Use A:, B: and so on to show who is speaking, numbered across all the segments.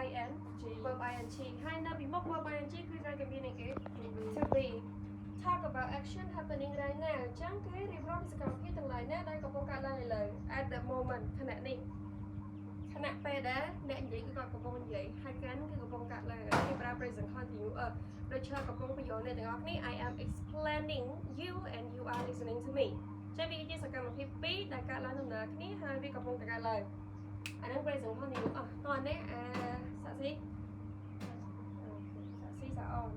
A: ing verb ing ហើយនៅពីមុខ verb ing គឺត្រូវតែមានអីគេ to be talk about action happening right now អញ្ចឹងគេរៀបរាប់ពីសកម្មភាពទាំងឡាយណាដែលកំពុងកើតឡើងឥឡូវ at the moment ខណៈនេះខណៈពេលដែលអ្នកនិយាយគឺគាត់កំពុងនិយាយហើយការនោះគឺកំពុងកើតឡើងគេប្រើ present continuous ដូចជាកំពុងបញ្យល់អ្នកទាំងអស់គ្នា I am explaining you and you are listening to me ចឹងវាជាសកម្មភាពពីរដែលកើតឡើងដំណើរគ្នាហើយវាកំពុងតែកើតឡើងអានឹង present continuous អស់តោះនេះសាក់ស៊ីសាអូន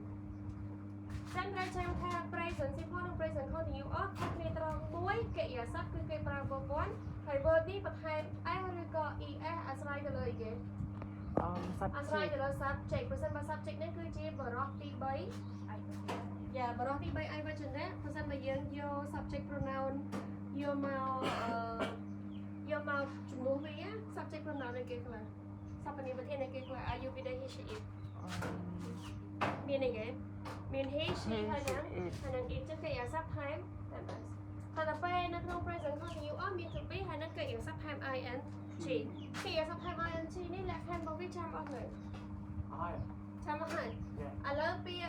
A: ចឹងត្រូវចាំថា present simple និង present continuous អស់គ្នាត្រង់មួយកិរិយាសព្ទគឺគេប្រើ verb 1ហើយ verb នេះបន្ថែម s ឬក៏ es អាស្រ័យទៅលើអីគេអាស្រ័យទៅលើ subject ប្រសិនបើ subject នេះគឺជាបរិបទទី3យ៉ាបរិបទទី3 I វចនៈប្រសិនបើយើងយក subject pronoun យកមកជំនួសវា subject pronoun នេះគេខ្លះសព្វនាមធាននេះគេខ្លះ are you today he she it មានអីគេមាន he she ហើយនឹង it ចឹងគេអាស័ព្ទថែមតែបតែដល់ពេលនៅក្នុង present continuous មាន to be ហើយនឹងគេអាស័ព្ទថែម ing គេអាស័ព្ទថែម ing នេះលក្ខខណ្ឌរបស់វាចាំអស់នៅចាំអស់ហើយឥឡូវពាក្យ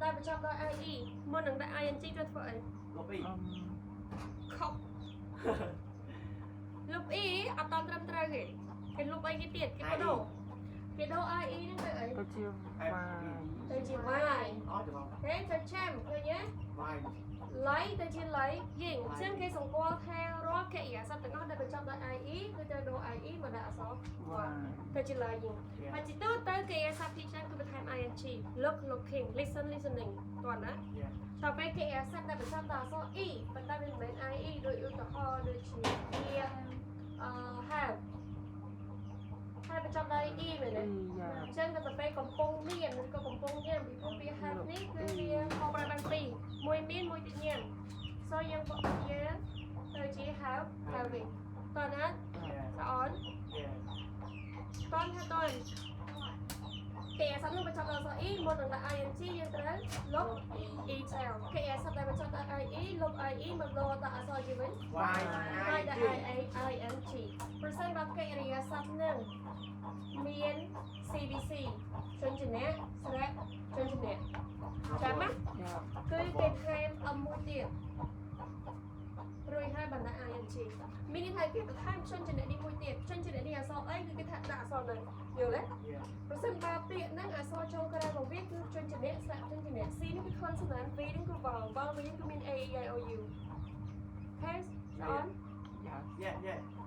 A: ដែលបញ្ចប់ដោយ ie មុននឹងដាក់ ing ត្រូវធ្វើអីលុប e ខុសលុប e អត់តាមត្រឹមត្រូវទេគេលុបអីគេទៀតគេបដូរie ហ្នឹងទៅអីទៅជាy គេទៅចាំឃើញទេឡៃទៅជាឡៃយិងអញ្ចឹងគេសម្គាល់ថារាល់កិរិយាសព្ទទាំងអស់ដែលបញ្ចប់ដោយ ie គឺត្រូវដូរ ie មកដាក់អក្សរ y ទៅជាឡៃយិងហើយជាទូទៅកិរិយាសព្ទទីច្រើនគឺបន្ថែម ing look looking listen listening តោះណាដល់ពេលកិរិយាសព្ទដែលបញ្ចប់ដោយអក្សរ e ប៉ុន្តែវាមិនមែន ie ដូចឧទាហរណ៍ដូចជា have ហើយបញ្ចប់ដោយ e មែនទេអញ្ចឹងទៅពេលកំពុងមានឬក៏កំពុងញ៉ាំពីព្រោះវា have នេះគឺវាខុសប្របានពីរមួយមានមួយទៀតញ៉ាំ so យើងបកជាទៅជា have having តើណាស្អនតន់ថាតន់គេអាស័ព្ទនោះបញ្ចប់ដោយអក្សរ e មុននឹងដាក់ ing យើងត្រូវលុប e ចោលគេអាស័ព្ទដែលបញ្ចប់ដោយ ie លុប ie មកលោដាក់អក្សរជាវិញ y ដាក់ ing ប្រសិនបើកិរិយាសព្ទនឹងមាន CVC ជនជំនះស្រៈជនជំនះចាំណាគឺគេថែម មួយទៀតរួចហើយបណ្ដា ing មានន័យថាគេបន្ថែមជនជំនះនេះមួយទៀតជនជំនះនេះអក្សរអីគឺគេថាដាក់អក្សរហ្នឹងយល់ទេប្រសិនបើពាក្យហ្នឹងអក្សរចូលក្រៅរបស់វាគឺជនជំនះស្រៈជនជំនះ C នេះគឺ consonant V នេះគឺ vowel vowel វិញគឺមាន A E I O U ហើយអន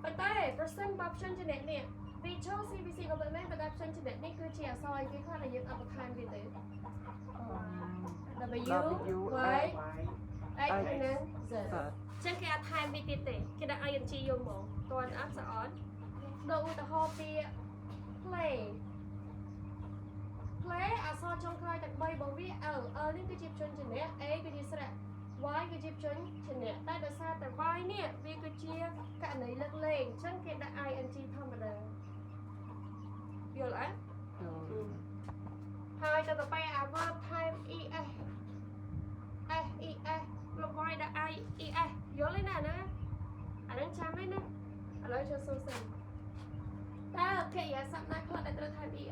A: ប៉ុន្តែប្រសិនបើជនជំនះនេះវាចូល CVC ក៏មិនមែនប៉ុន្តែជនជំនះនេះគឺជាអក្សរអីគេខ្លះដែលយើងអត់បន្ថែមវាទេ W Y X និង Z ចឹងគេអត់ថែមវាទៀតទេគេដាក់ ing យកមកតើអត់ស្អនដូចឧទាហរណ៍ពាក្យ play អក្សរចុងក្រោយទាំង3របស់វា L នេះគឺជាជនជំនះ A គឺជាស្រៈ Y គឺជាជនជំនះតែដោយសារតែ Y នេះវាគឺជាករណីលើកលែងចឹងគេដាក់ ing ធម្មតាយល់អត់ហើយទៅពេលអា verb ថែម es es លោក y ដាក់ es យល់ទេណាអាហ្នឹងចាំទេណាឥឡូវចូលសួរសិនតើកិរិយាសព្ទណាខ្លះដែលត្រូវថែម es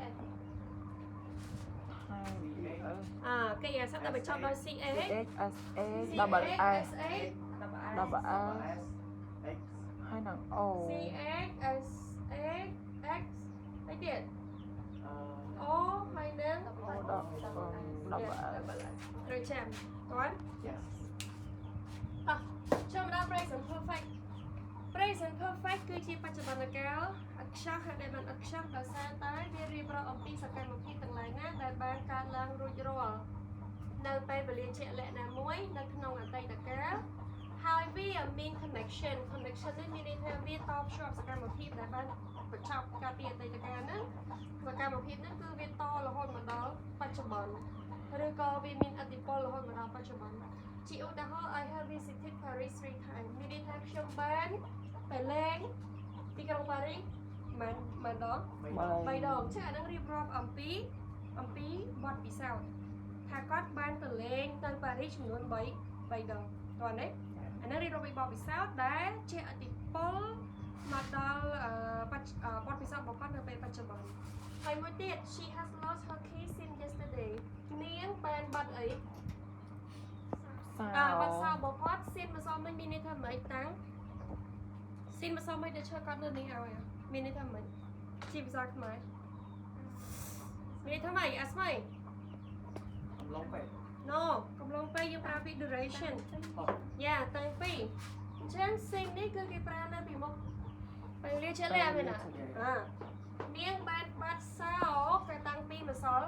A: កិរិយាសព្ទដែលបញ្ចប់ដោយ ch sa
B: double s
A: double
B: s ហើយនឹង o
A: ch s x ហើយទៀត o ហើយនឹង
B: double s
A: ត្រូវចាំតើចូលមកដល់ present perfect present perfect គឺជាបច្ចុប្បន្នកាលអក្សរហើយដែលបានអក្សរដោយសារតែវារៀបរាប់អំពីសកម្មភាពទាំងឡាយណាដែលបានកើតឡើងរួចរាល់នៅពេលវេលាជាក់លាក់ណាមួយនៅក្នុងអតីតកាលហើយវាមាន connection នេះមានន័យថាវាតភ្ជាប់សកម្មភាពដែលបានបញ្ចប់កាលពីអតីតកាលហ្នឹងសកម្មភាពហ្នឹងគឺវាតរហូតមកដល់បច្ចុប្បន្នឬក៏វាមានឥទ្ធិពលរហូតមកដល់បច្ចុប្បន្នជាឧទាហរណ៍ I have visited Paris 3 times មានន័យថាខ្ញុំបានទៅលេងទីក្រុងប៉ារីសមិនដង3ដងចឹងអានឹងរៀបរាប់អំពីបទពិសោធន៍ថាគាត់បានទៅលេងទៅប៉ារីសចំនួន3ដងតើនេះអានឹងរៀបរាប់ពីបទពិសោធន៍ដែលជាឥទ្ធិពលមកដល់បទពិសោធន៍របស់គាត់នៅពេលបច្ចុប្បន្នហើយ ហើយមួយទៀត she has lost her keys since yesterday នាងបានបាត់អី បាត់សោរបស់គាត់ since ម្សិលមិញមានន័យថាម៉េចតាំង since ម្សិលមិញដែលឈើគាត់លើនេះឲ្យមានន័យថាម៉េចជាភាសាខ្មែរមានន័យថាម៉េចអាស្មៃ
C: កំឡុងពេក
A: no កំឡុងពេលយើងប្រើពី duration យ៉ាតាំងពីអញ្ចឹង since នេះគឺគេប្រើនៅពីមុខពេលលាជាលែមែនណានាងបានបាត់សោគេតាំងពីម្សិល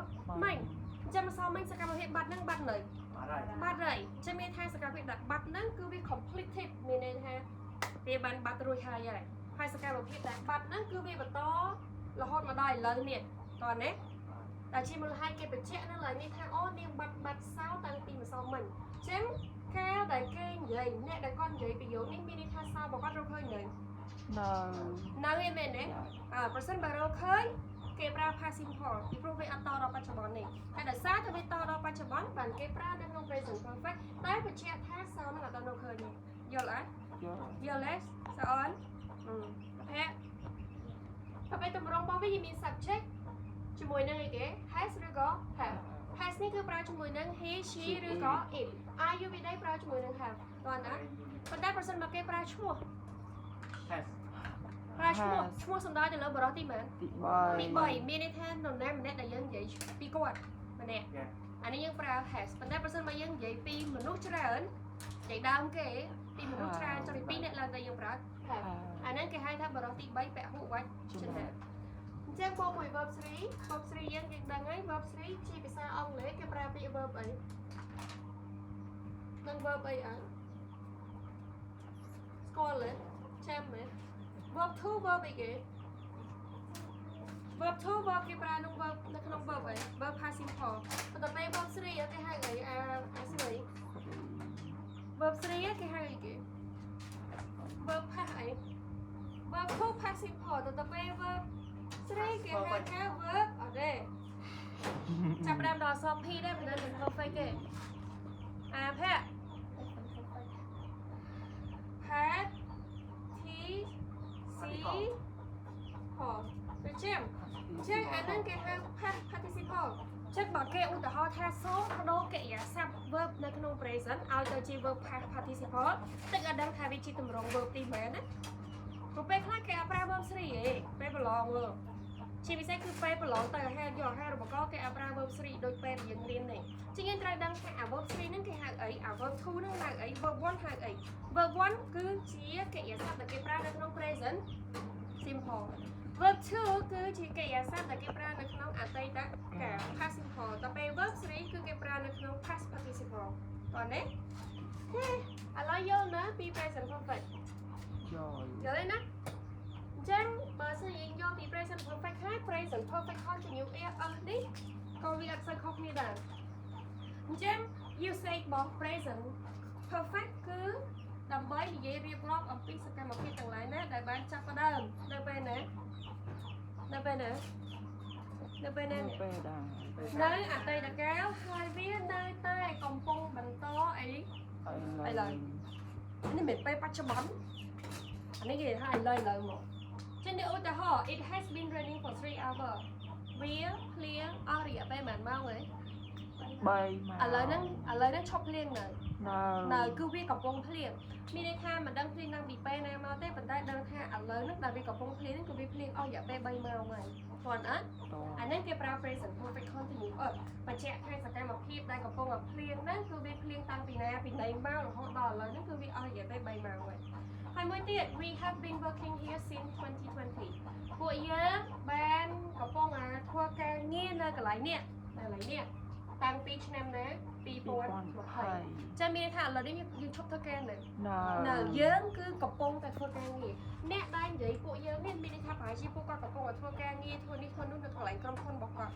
A: មិញអញ្ចឹងម្សិលមិញសកម្មភាពបាត់ហ្នឹងបាត់នៅបាត់ហើយអញ្ចឹងមានថាសកម្មភាពដាក់បាត់ហ្នឹងគឺវា completed មានន័យថាវាបានបាត់រួចហើយហើយសកម្មភាពដាក់បាត់ហ្នឹងគឺវាបន្តរហូតមកដល់ឥឡូវនេះតោះណាតែជាមូលហេតុគេបញ្ជាក់នៅឡើយនេះថាអូនាងបាត់សោតាំងពីម្សិលមិញអញ្ចឹងកាលដែលគេនិយាយអ្នកដែលគាត់និយាយប្រយោគនេះមានន័យថាសោរបស់គាត់រកឃើញនៅនៅឯមែនទេប្រសិនបើរកឃើញគេប្រើ past simple ពីព្រោះវាអត់តដល់បច្ចុប្បន្ននេះតែដោយសារតែវាតដល់បច្ចុប្បន្នបានគេប្រើនៅក្នុង present perfect តែបញ្ជាក់ថាសោនឹងអត់ដល់រកឃើញទេយល់អត់យល់ទេសអូនប្រភេទតម្រងរបស់វាមាន subject ជាមួយនឹងអីគេ has ឬក៏ have has នេះគឺប្រើជាមួយនឹង he she ឬក៏ it are you វាដែរប្រើជាមួយនឹង have តោះណាប៉ុន្តែប្រសិនបើគេប្រើឈ្មោះ
C: has
A: ប្រើឈ្មោះសំដៅទៅលើបរិសុទ្ធទីមែនទី3មានន័យថានរណាម្នាក់ដែលយើងនិយាយពីគាត់ម្នាក់អានេះយើងប្រើ has ប៉ុន្តែប្រសិនបើយើងនិយាយពីមនុស្សច្រើននិយាយដើមគេពីមនុស្សច្រើនចុះពី2នាក់ឡើងទៅយើងប្រើ have អាហ្នឹងគេហៅថាបរិសុទ្ធទី3ពហុវចនៈអញ្ចឹងបូកមួយ verb 3 verb 3យើងដឹងហើយ verb 3ជាភាសាអង់គ្លេសគេប្រើពាក្យ verb អីនឹង verb អីអត់ស្គាល់ទេចាំមើល verb 2 verb អីគេ verb 2 verb គេប្រើក្នុង verb នៅក្នុង verb អី verb past simple បន្ទាប់ពេល verb 3គេហៅអីស្រី verb 3គេហៅអីគេ verb past អី verb 2 past simple បន្ទាប់ពេល verb 3គេហៅថា verb អត់ទេចាប់ផ្ដើមដល់សព P ដែរមិនដឹង perfect ទេភ័ក្រ Pat T C ហ៎ទៅជាចឹងអាហ្នឹងគេហៅ past participle ចឹងបើគេឧទាហរណ៍ថាសូបដូរកិរិយាសព្ទ verb នៅក្នុង present ឲ្យទៅជា verb past participle ទឹកអត់ដឹងថាវាជាទម្រង់ verb ទីមែនណាព្រោះពេលខ្លះគេអត់ប្រើ verb 3ទេពេលប្រឡងមើលជាពិសេសគឺពេលប្រឡងទៅអាហារយកអាហារឧបករណ៍គេអត់ប្រើ verb 3ដូចពេលយើងរៀនទេចឹងយើងត្រូវដឹងថាអា verb 3ហ្នឹងគេហៅអីអា verb 2ហ្នឹងហៅអី verb 1ហៅអី verb 1គឺជាកិរិយាសព្ទដែលគេប្រើនៅក្នុង present simple verb 2គឺជាកិរិយាសព្ទដែលគេប្រើនៅក្នុងអតីតកាល past simple តែពេល verb 3គឺគេប្រើនៅក្នុង past participle តោះនេះឥឡូវយកណាពី present perfect យល់ទេណាអញ្ចឹងបើសិនយើងយកពី present perfect ហើយ present perfect continuous នេះក៏វាអត់សូវខុសគ្នាដែរអញ្ចឹង usage របស់ present perfect គឺដើម្បីនិយាយរៀបរាប់អំពីសកម្មភាពទាំងឡាយណាដែលបានចាប់ផ្ដើមនៅពេលណានៅអតីតកាលហើយវានៅតែកំពុងបន្តអីឡើយនេះមិនពេលបច្ចុប្បន្នអានេះគេថាឥឡូវមកចឹងឧទាហរណ៍ it has been raining for 3 hours វាភ្លៀងអស់រយៈពេលប៉ុន្មានម៉ោងហ៎3ម៉ោងឥឡូវហ្នឹងឈប់ភ្លៀងនៅគឺវាកំពុងភ្លៀងមានន័យថាមិនដឹងភ្លៀងឡើងពីពេលណាមកទេប៉ុន្តែដឹងថាឥឡូវហ្នឹងដែលវាកំពុងភ្លៀងហ្នឹងគឺវាភ្លៀងអស់រយៈពេល3ម៉ោងហើយព្រោះអត់អានេះគេប្រើ present perfect continuous បញ្ជាក់ថាសកម្មភាពដែលកំពុងតែភ្លៀងហ្នឹងគឺវាភ្លៀងតាំងពីណាពីណីមករហូតដល់ឥឡូវហ្នឹងគឺវាអស់រយៈពេល3ម៉ោងហើយហើយមួយទៀត we have been working here since 2020 ពួកយើងបានកំពុងធ្វើការងារនៅកន្លែងនេះតាំងពីឆ្នាំណា2020ចាំមានថាឥឡូវនេះយើងឈប់ធ្វើការនៅយើងគឺកំពុងតែធ្វើការងារអ្នកដែលនិយាយពួកយើងនេះមានន័យថាប្រហែលជាពួកគាត់កំពុងតែធ្វើការងារធ្វើនេះធ្វើនោះនៅកន្លែងក្រុមហ៊ុនរបស់គាត់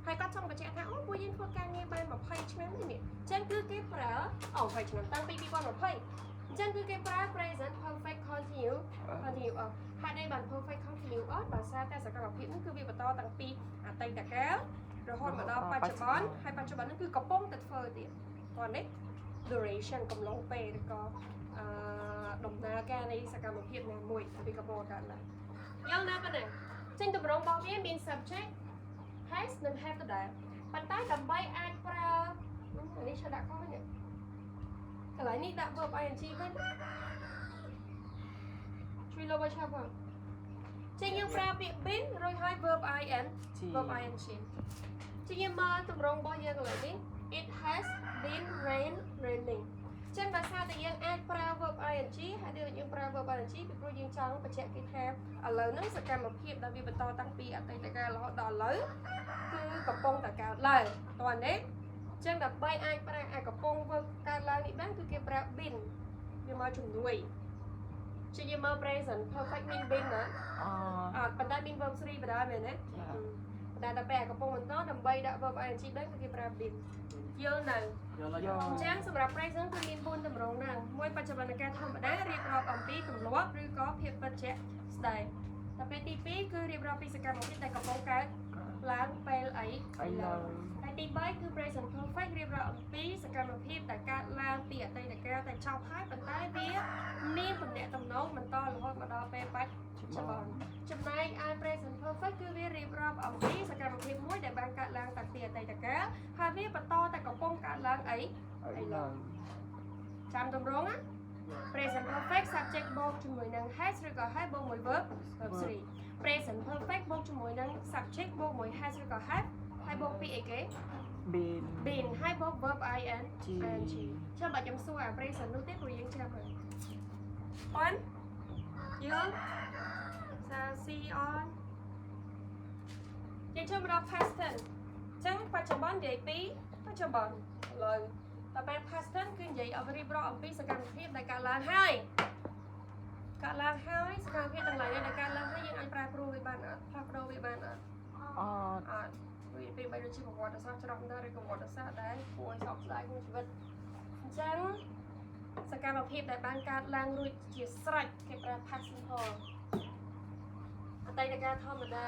A: ហើយគាត់ចង់បញ្ជាក់ថាអូពួកយើងធ្វើការងារបាន20ឆ្នាំនេះអញ្ចឹងគឺគេប្រើ20ឆ្នាំតាំងពី2020អញ្ចឹងគឺគេប្រើ present perfect continuous ហើយដែលបាន perfect continuous ដោយសារតែសកម្មភាពនេះគឺវាបន្តតាំងពីអតីតកាលរហូតមកដល់បច្ចុប្បន្នហើយបច្ចុប្បន្ននេះគឺកំពុងតែធ្វើទៀតគាត់នេះ duration កំឡុងពេលឬក៏ដំណើរការនៃសកម្មភាពណាមួយពីកំពុងកើតឡើងយ៉ាងណាប៉ុណ្ណាចឹងទម្រង់របស់វាមាន subject has និង have ដដែលប៉ុន្តែដើម្បីអាចប្រើនេះឆ្លាក់ខុសនេះកន្លែងនេះដាក់ verb ing វិញជួយលើមកឆាប់បងចេញយើងប្រើពាក្យ been រួចហើយ verb ing verb ing ចេញយើងមកទម្រង់របស់យើងកន្លែងនេះ it has been raining ចឹងដោយសារតែយើងអាចប្រើ verb ing ហើយដូចយើងប្រើ verb ing ពីព្រោះយើងចង់បញ្ជាក់គេថាឥឡូវហ្នឹងសកម្មភាពដែលវាបន្តតាំងពីអតីតកាលរហូតដល់ឥឡូវគឺកំពុងតែកើតឡើងតោះនេះចឹងដើម្បីអាចប្រើអាកំពុងធ្វើកើតឡើងនេះបានគឺគេប្រើ been វាមកជំនួយជាយើងមក present perfect mean been ណាប៉ុន្តែ mean verb 3បណ្ដោយមែនទេតែដល់ពេលកំពុងបន្តដើម្បីដាក់ verb ing ដែរគឺគេប្រើ been យល់នៅអញ្ចឹងសម្រាប់ present គឺមាន4ទម្រង់ហ្នឹងមួយបច្ចុប្បន្នកាលធម្មតារៀបរាប់អំពីទម្លាប់ឬក៏ភាពពិតជាក់ស្ដែងតែពេលទី2គឺរៀបរាប់ពីសកម្មភាពដែលកំពុងកើតឡើងពេលអីឡើងហើយទី3គឺ present perfect រៀបរាប់អំពីសកម្មភាពដែលកើតឡើងពីអតីតកាលតែចប់ហើយប៉ុន្តែវាមានទំនាក់ទំនងបន្តរហូតមកដល់ពេលបច្ចុប្បន្នចំណែកឯ present perfect គឺវារៀបរាប់អំពីសកម្មភាពមួយដែលបានកើតឡើងតាំងពីអតីតកាលហើយវាបន្តតែកំពុងកើតឡើងអីឡើងចាំទម្រង់ណា present perfect subject បូកជាមួយនឹង has ឬក៏ have បូកមួយ verb 3 present perfect បូកជាមួយនឹង subject បូកមួយ has ឬក៏ have ហើយបូកពីអីគេ been ហើយបូក verb ing ចាំបើខ្ញុំសួរអា present នោះទេព្រោះយើងចាំហើយអូនយល់សា see on យើងចូលមកដល់ past tense អញ្ចឹងបច្ចុប្បន្ននិយាយពីបច្ចុប្បន្នឥឡូវតែពេល past tense គឺនិយាយឲ្យរៀបរាប់អំពីសកម្មភាពដែលកើតឡើងហើយសកម្មភាពទាំងឡាយដែលកើតឡើងហើយយើងអាចប្រើប្រួលវាបានអត់ផ្លាស់ប្ដូរវាបានអត់អត់វាពេលបីដូចជាប្រវត្តិសាស្ត្រច្រកដែរឬប្រវត្តិសាស្ត្រដែរគួរឲ្យសោកស្ដាយក្នុងជីវិតអញ្ចឹងសកម្មភាពដែលបានកើតឡើងរួចជាស្រេចគេប្រើ past simple អតីតកាលធម្មតា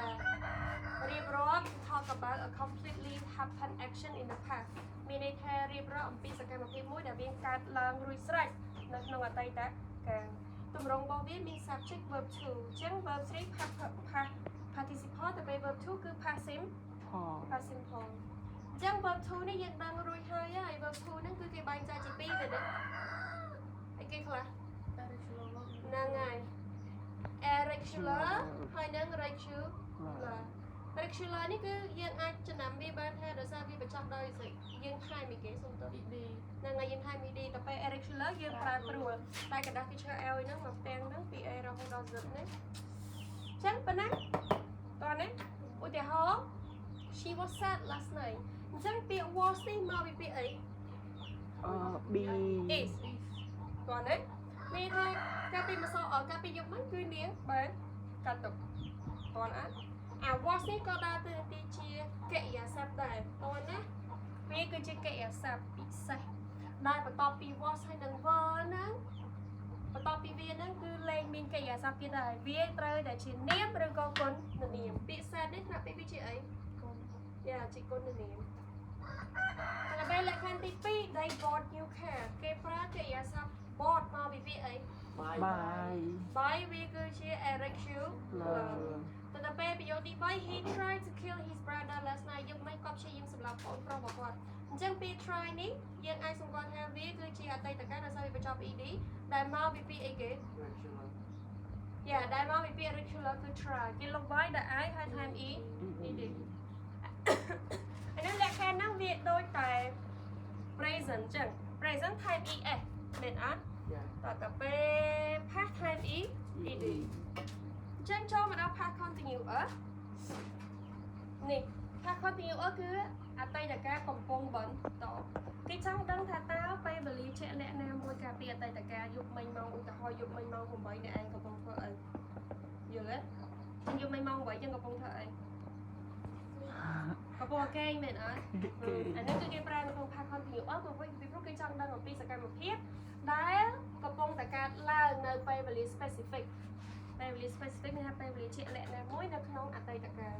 A: រៀបរាប់ talk about a completely happened action in the past មានន័យថារៀបរាប់អំពីសកម្មភាពមួយដែលមានកើតឡើងរួចស្រេចនៅក្នុងអតីតកាលទម្រង់របស់វាមាន subject verb to អញ្ចឹង verb 3 past participle ទៅពេល verb 2គឺ past simple អញ្ចឹង verb 2នេះយើងដឹងរួចហើយ verb 2ហ្នឹងគឺគេបែងចែកជា2ទៅណាអីគេខ្លះហ្នឹងហើយ irregular ហើយនឹង regular នេះគឺយើងអាចចំណាំវាបានថាដោយសារវាបញ្ចប់ដោយយើងថែមអីគេសុំទៅ ed ហ្នឹងហើយយើងថែម ed តែពេល irregular យើងប្រើព្រួលតែกระดาษ teacher L ហ្នឹងមកផ្ទាំងហ្នឹងពី A រហូតដល់ Z នេះអញ្ចឹងប៉ុណ្ណាតោះនេះឧទាហរណ៍ she was sad last night អញ្ចឹងពាក្យ was នេះមកពីពាក្យអី
B: be
A: is តោះនេះមានថាកាលពីម្សិលកាលពីយប់ហ្នឹងគឺនាងបានកាត់ទុកតោះណាអា was នេះក៏ដើរតួនាទីជាកិរិយាសព្ទដែរតោះណាវាគឺជាកិរិយាសព្ទពិសេសដែលបន្ទាប់ពី was ហើយនឹង were ហ្នឹងបន្ទាប់ពីវាហ្នឹងគឺលែងមានកិរិយាសព្ទទៀតដែរវាត្រូវតែជានាមឬក៏គុណនាមពាក្យ sad នេះថ្នាក់ពាក្យវាជាអីជាគុណនាមតែពេលលក្ខខណ្ឌទី2 they bought new car គេប្រើកិរិយាសព្ទ bought មកពីពាក្យអី buy វាគឺជា irregular តែពេលប្រយោគទី3 he tried to kill his brother last night យកមិនគាត់ព្យាយាមសម្លាប់បងប្រុសរបស់គាត់អញ្ចឹងពេល try នេះយើងអាចសម្គាល់ថាវាគឺជាអតីតកាលដែលបញ្ចប់ ed ដែលមកពីពាក្យអីគេដែលមកពីពាក្យ regular គឺ try គេលុបវាយដល់ I ហើយ time ed ហើយនៅលក្ខខណ្ឌហ្នឹងវាដូចតែ present អញ្ចឹង present time es មែនអត់តទៅពេល past time ed អញ្ចឹងចូលមកដល់ past continuous នេះ past continuous គឺអតីតកាលកំពុងបន្តគេចង់ដឹងថាតើពេលវេលាជាក់លាក់ណាមួយកាលពីអតីតកាលយប់មិញម៉ោងឧទាហរណ៍យប់មិញម៉ោង8អ្នកឯងកំពុងធ្វើអីយល់ទេយប់មិញម៉ោង8យើងកំពុងធ្វើអីកំពុងកេងមែនអត់អានេះគឺគេប្រើនៅក្នុង past continuous ពីព្រោះគេចង់ដឹងអំពីសកម្មភាពដែលកំពុងតែកើតឡើងនៅពេលវេលា specific ពេលវេលា specific មានថាពេលវេលាជាក់លាក់ណាមួយនៅក្នុងអតីតកាល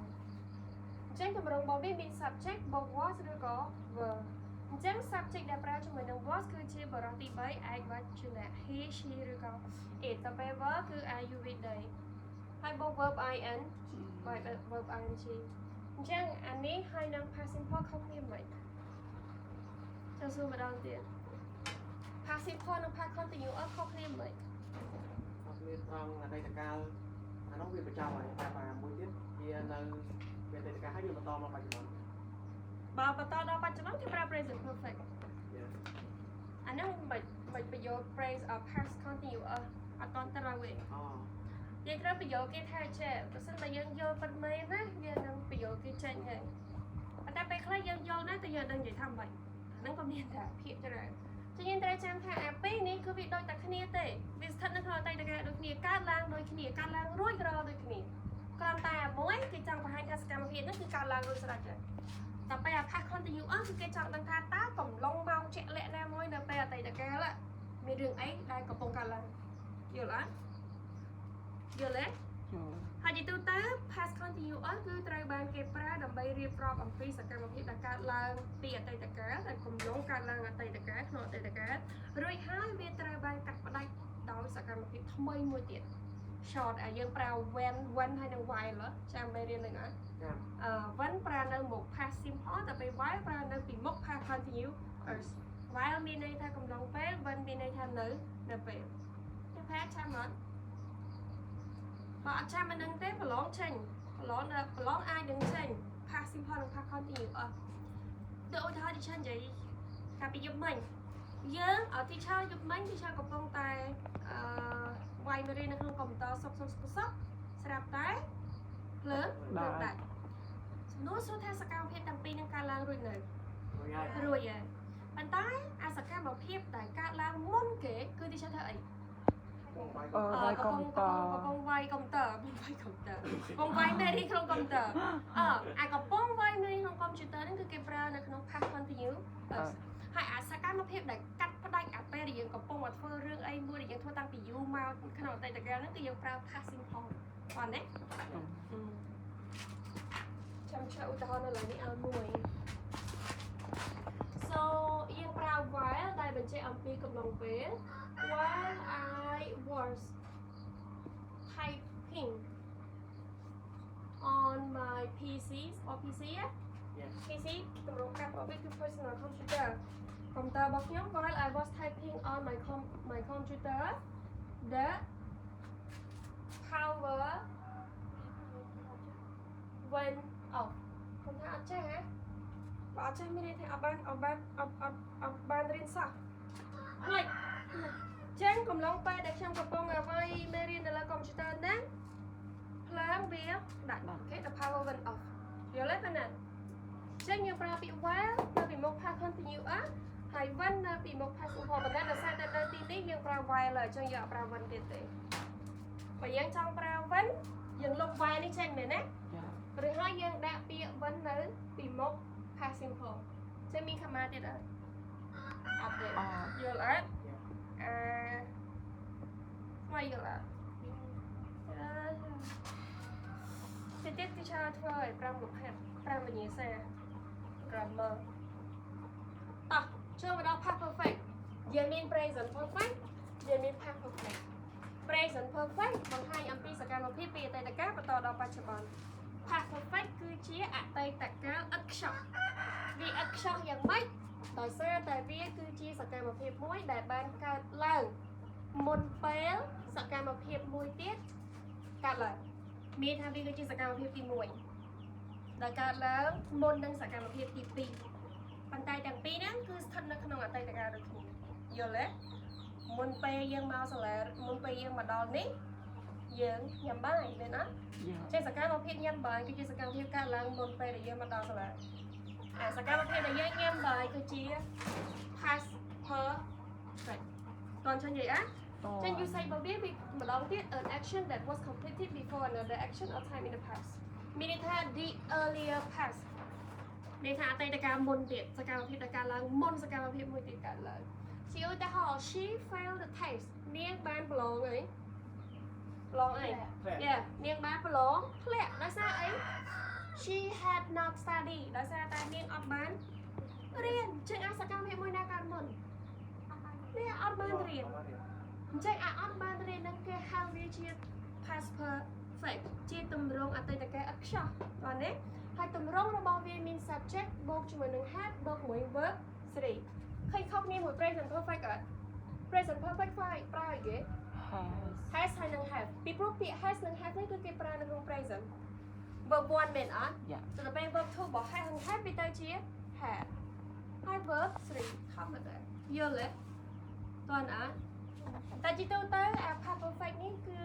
A: អញ្ចឹងទម្រង់របស់វាមាន subject បូក was ឬក៏ were អញ្ចឹង subject ដែលប្រើជាមួយនឹង was គឺជាបរិបទទី3ឯកវចនៈ he she ឬក៏ it ទៅពេល were គឺ are you with they ហើយបូក verb ing verb ing អ ចឹងអានេះហើយនឹង past simple ខុសគ្នាមិនចាំសួរម្ដងទៀត past simple និង past continuous ខុសគ្នាមិន
C: អត់មានត្រង់អតីតកាលអានោះវាបញ្ចប់ហើយតែមួយទៀតវានៅវាអតីតកាលហើយវាបន្តមកបច្ចុប្បន្ន
A: បើបន្តដល់បច្ចុប្បន្នគេប្រើ present perfect អានោះមិនប្រយោគ phrase past continuous អត់តន់ត្រូវទេ
C: អូ
A: យើងត្រូវប្រយោគគេថាចេះបើសិនតែយើងយល់ប៉ុតមែនណាយើងនឹងប្រយោគគេចេញហើយប៉ុន្តែពេលខ្លះយើងយល់ណាស់តែយើងដឹងនិយាយថាម៉េចហ្នឹងក៏មានតែភាពច្រើនចឹងយើងត្រូវចាំថាអាពីរនេះគឺវាដូចតែគ្នាទេវាស្ថិតនៅក្នុងអតីតកាលដូចគ្នាកើតឡើងដូចគ្នាកើតឡើងរួចរាល់ដូចគ្នាគ្រាន់តែមួយគេចង់បង្ហាញថាសកម្មភាពហ្នឹងគឺកើតឡើងរួចស្រេចហើយតែពេលអា past continuous គឺគេចង់ដឹងថាតើកំឡុងមកជាក់លាក់ណាមួយនៅពេលអតីតកាលមានរឿងអីដែលកំពុងកើតឡើងយល់អត់យល់ទេហើយទីទូទៅ past continuous គឺត្រូវបានគេប្រើដើម្បីរៀបរាប់អំពីសកម្មភាពដែលកើតឡើងពីអតីតកាលដែលកំឡុងកើតឡើងអតីតកាលក្នុងអតីតកាលរួចហើយវាត្រូវបានកាត់ផ្ដាច់ដោយសកម្មភាពថ្មីមួយទៀត short យើងប្រើ when ហើយនឹង while ចាំមេរៀននឹងអត់when ប្រើនៅមុខ past simple តែពេល while ប្រើនៅពីមុខ past continuous while មានន័យថាកំឡុងពេល when មានន័យថានៅពេលតែផាចាំអត់បើអត់ចាំមិននឹងទេប្រឡងចេញប្រឡងអាចនឹងចេញ past simple និង past continuous ដូចឧទាហរណ៍ទីឆាននិយាយកាលពីយប់មិញយើងអត់ទីឆាយប់មិញទីឆាកំពុងតែវាយមេរៀននៅក្នុងកុំព្យូទ័រសុកស្រាប់តែភ្លើងដាច់សំណួរសួរថាសកម្មភាពទាំងពីរនឹងកើតឡើងរួចនៅរួចហើយប៉ុន្តែអាសកម្មភាពដែលកើតឡើងមុនគេគឺទីឆាធ្វើអី
B: វាយកុំព្យូទ័រ
A: កំពុងវាយកុំព្យូទ័រកំពុងវាយមេរៀនក្នុងកុំព្យូទ័រអាកំពុងវាយមេរៀនក្នុងកុំព្យូទ័រហ្នឹងគឺគេប្រើនៅក្នុង past continuous ហើយអាសកម្មភាពដែលកាត់ផ្ដាច់អាពេលដែលយើងកំពុងតែធ្វើរឿងអីមួយដែលយើងធ្វើតាំងពីយូរមកក្នុងអតីតកាលហ្នឹងគឺយើងប្រើ past simple បាទណាចាំឆ្លើយឧទាហរណ៍នៅឡើយនេះឲ្យមួយ so យើងប្រើ while ដែលបញ្ជាក់អំពីកំឡុងពេល while I was typing on my PC or PC PC ទម្រង់ការប្រភេទគឺ personal computer កុំព្យូទ័ររបស់ខ្ញុំ while I was typing on my computer the power went off ខ្ញុំថាអត់ចេះហ៎បើអត់ចេះមានន័យថាអត់បានរៀនសោះផ្លេចចឹងកំឡុងពេលដែលខ្ញុំកំពុងវាយមេរៀននៅលើកុំព្យូទ័រហ្នឹងភ្លើងវាដាច់អូខេ the power went off យល់ទេណាចឹងយើងប្រើពាក្យ while នៅពីមុខ past continuous ហើយ when នៅពីមុខ past simple ប៉ុន្តែដោយសារតែនៅទីនេះយើងប្រើ while ហើយចឹងយើងអត់ប្រើ when ទៀតទេបើយើងចង់ប្រើ when យើងលុប while នេះចេញមែនណាឬហើយយើងដាក់ពាក្យ when នៅពីមុខ past simple ចឹងមានខមាទៀតអត់អត់ទេយល់អត់ស្វ័យយល់អត់ទៀតទីឆាធ្វើឲ្យ5លំហាត់5វិញ្ញាសា grammar តោះចូលមកដល់ past perfect យើងមាន present perfect យើងមាន past perfect present perfect បង្ហាញអំពីសកម្មភាពពីអតីតកាលបន្តដល់បច្ចុប្បន្ន past perfect គឺជាអតីតកាលឥតខ្ចោះវាឥតខ្ចោះយ៉ាងម៉េចដោយសារតែវាគឺជាសកម្មភាពមួយដែលបានកើតឡើងមុនពេលសកម្មភាពមួយទៀតកើតឡើងមានថាវាគឺជាសកម្មភាពទី1ដែលកើតឡើងមុននឹងសកម្មភាពទី2ប៉ុន្តែទាំងពីរហ្នឹងគឺស្ថិតនៅក្នុងអតីតកាលដូចគ្នាយល់ទេមុនពេលយើងមកសាលាមុនពេលយើងមកដល់នេះយើងញ៉ាំបាយមែនអត់ចេះសកម្មភាពញ៉ាំបាយគឺជាសកម្មភាពកើតឡើងមុនពេលដែលយើងមកដល់សាលាអាសកម្មភាពដែលយើងញ៉ាំបាយគឺជា past perfect តោះចឹងនិយាយចឹង you say បើវាម្ដងទៀត an action that was completed before another action or time in the past មានន័យថា the earlier past ន័យថាអតីតកាលមុនទៀតសកម្មភាពដែលកើតឡើងមុនសកម្មភាពមួយទៀតកើតឡើងជាឧទាហរណ៍ she failed the test នាងបានប្រឡងអីនាងបានប្រឡងធ្លាក់ដោយសារអី she had not studied ដោយសារតែនាងអត់បានរៀនចឹងអាសកម្មភាពមួយណាកើតមុននាងអត់បានរៀនអញ្ចឹងអត់បានរៀននឹងគេហៅវាជា past perfect ជាទម្រង់អតីតកាលឥតខ្ចោះបាទទេហ ហើយតម្រងរបស់វាមាន subject បូកជាមួយនឹង had បូកជាមួយ verb 3ឃើញខុសគ្នាមួយ present perfect អត់ present perfect ប្រើអីគេ has ហើយនឹង have ពីព្រោះពាក្យ has និង have នេះគឺគេប្រើនៅក្នុង present verb 1មែនអត់ ទៅដល់ពេល verb 2របស់ has និង have វាទៅជា had ហើយ verb 3 ធម្មតាយល់ទេតើអត់តែជីទៅអា past perfect នេះគឺ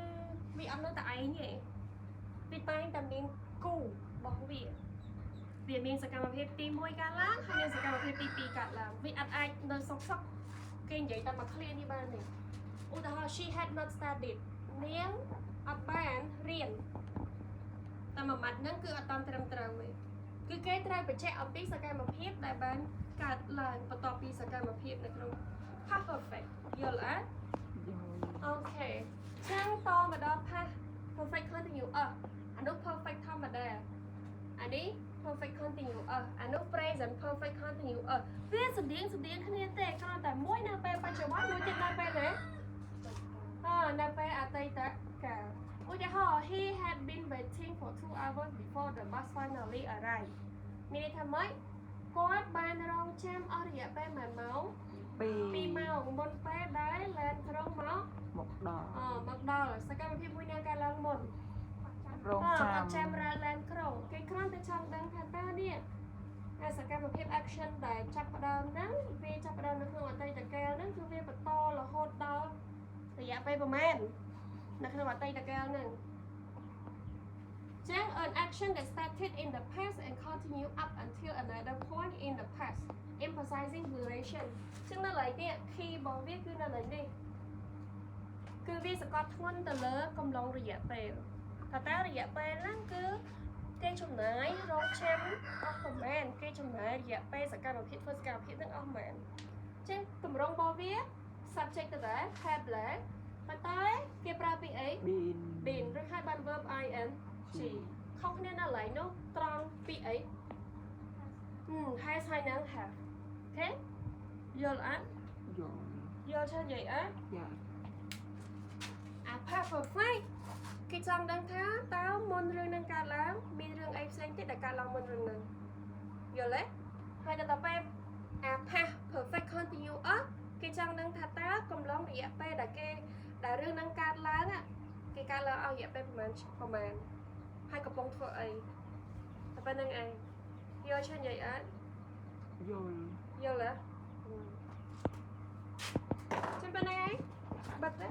A: វាអត់នៅតែឯងទេវាតែងតែមានគូរបស់វាមានសកម្មភាពទី1កើតឡើងហើយមានសកម្មភាពទី2កើតឡើងវាអត់អាចនៅសុកគេនិយាយតែមក clear នេះបានទេឧទាហរណ៍ she had not studied នាងអត់បានរៀនតែមួយម៉ាត់ហ្នឹងគឺអត់តាមត្រឹមត្រូវទេគឺគេត្រូវបញ្ជាក់អំពីសកម្មភាពដែលបានកើតឡើងបន្ទាប់ពីសកម្មភាពនៅក្នុង past perfect យល់អត់អូខេចឹងតមកដល់ past perfect continuous អានោះ perfect ធម្មតាអានេះ perfect continuous អានោះ present perfect continuous វាស្តៀងគ្នាទេគ្រាន់តែមួយនៅពេលបច្ចុប្បន្នមួយទៀតនៅពេលណានៅពេលអតីតកាលឧទាហរណ៍ he had been waiting for 2 hours before the bus finally arrived មានន័យថាម៉េចគាត់បានរងចាំអស់រយៈពេល1ម៉ោង2ម៉ោងមុនពេលដែលឡានក្រុងមកដល់សកម្មភាពមួយណាកើតឡើងមុនរងចាំឡានក្រុងគេគ្រាន់តែចង់ដឹងថាតើនេះតែសកម្មភាព action ដែលចាប់ផ្ដើមហ្នឹងវាចាប់ផ្ដើមនៅក្នុងអតីតកាលហ្នឹងគឺវាបន្តរហូតដល់រយៈពេលប្រហែលនៅក្នុងអតីតកាលហ្នឹងចឹង an action that started in the past and continue up until another point in the past emphasizing duration ចឹងនៅឡើយនេះ key របស់វាគឺនៅឡើយនេះគឺវាសកត់ធ្ងន់ទៅលើកំឡុងរយៈពេលតើរយៈពេលហ្នឹងគឺគេចំណាយរងចាំអស់ប្រមាណគេចំណាយរយៈពេលសកម្មភាពធ្វើសកម្មភាពហ្នឹងអស់ប្រមាណចឹងតម្រងរបស់វា subject ទៅដែរ have ដែរប៉ុន្តែគេប្រើពាក្យអី been ឬហៅបាន verb ing ខុសគ្នានៅឡើយនោះត្រង់ពាក្យអីhas ហើយនឹង have អូខេយល់អត់យល់ឆ្លើយអត់អា past perfect គេចង់ដឹងថាតើមុនរឿងនឹងកើតឡើងមានរឿងអីផ្សេងទៀតដែលកើតឡើងមុនរឿងហ្នឹងយល់ទេហើយដល់ពេលអា past perfect continuous គេចង់ដឹងថាតើកំឡុងរយៈពេលដែលរឿងហ្នឹងកើតឡើងគេកើតឡើងអស់រយៈពេលប្រហែលហើយកំពុងធ្វើអីតែប៉ុណ្្នឹងឯងយល់ឆ្លើយនិយាយអត់យល់ទេចាំប៉ុណ្្នឹងឯងបាត់ទេ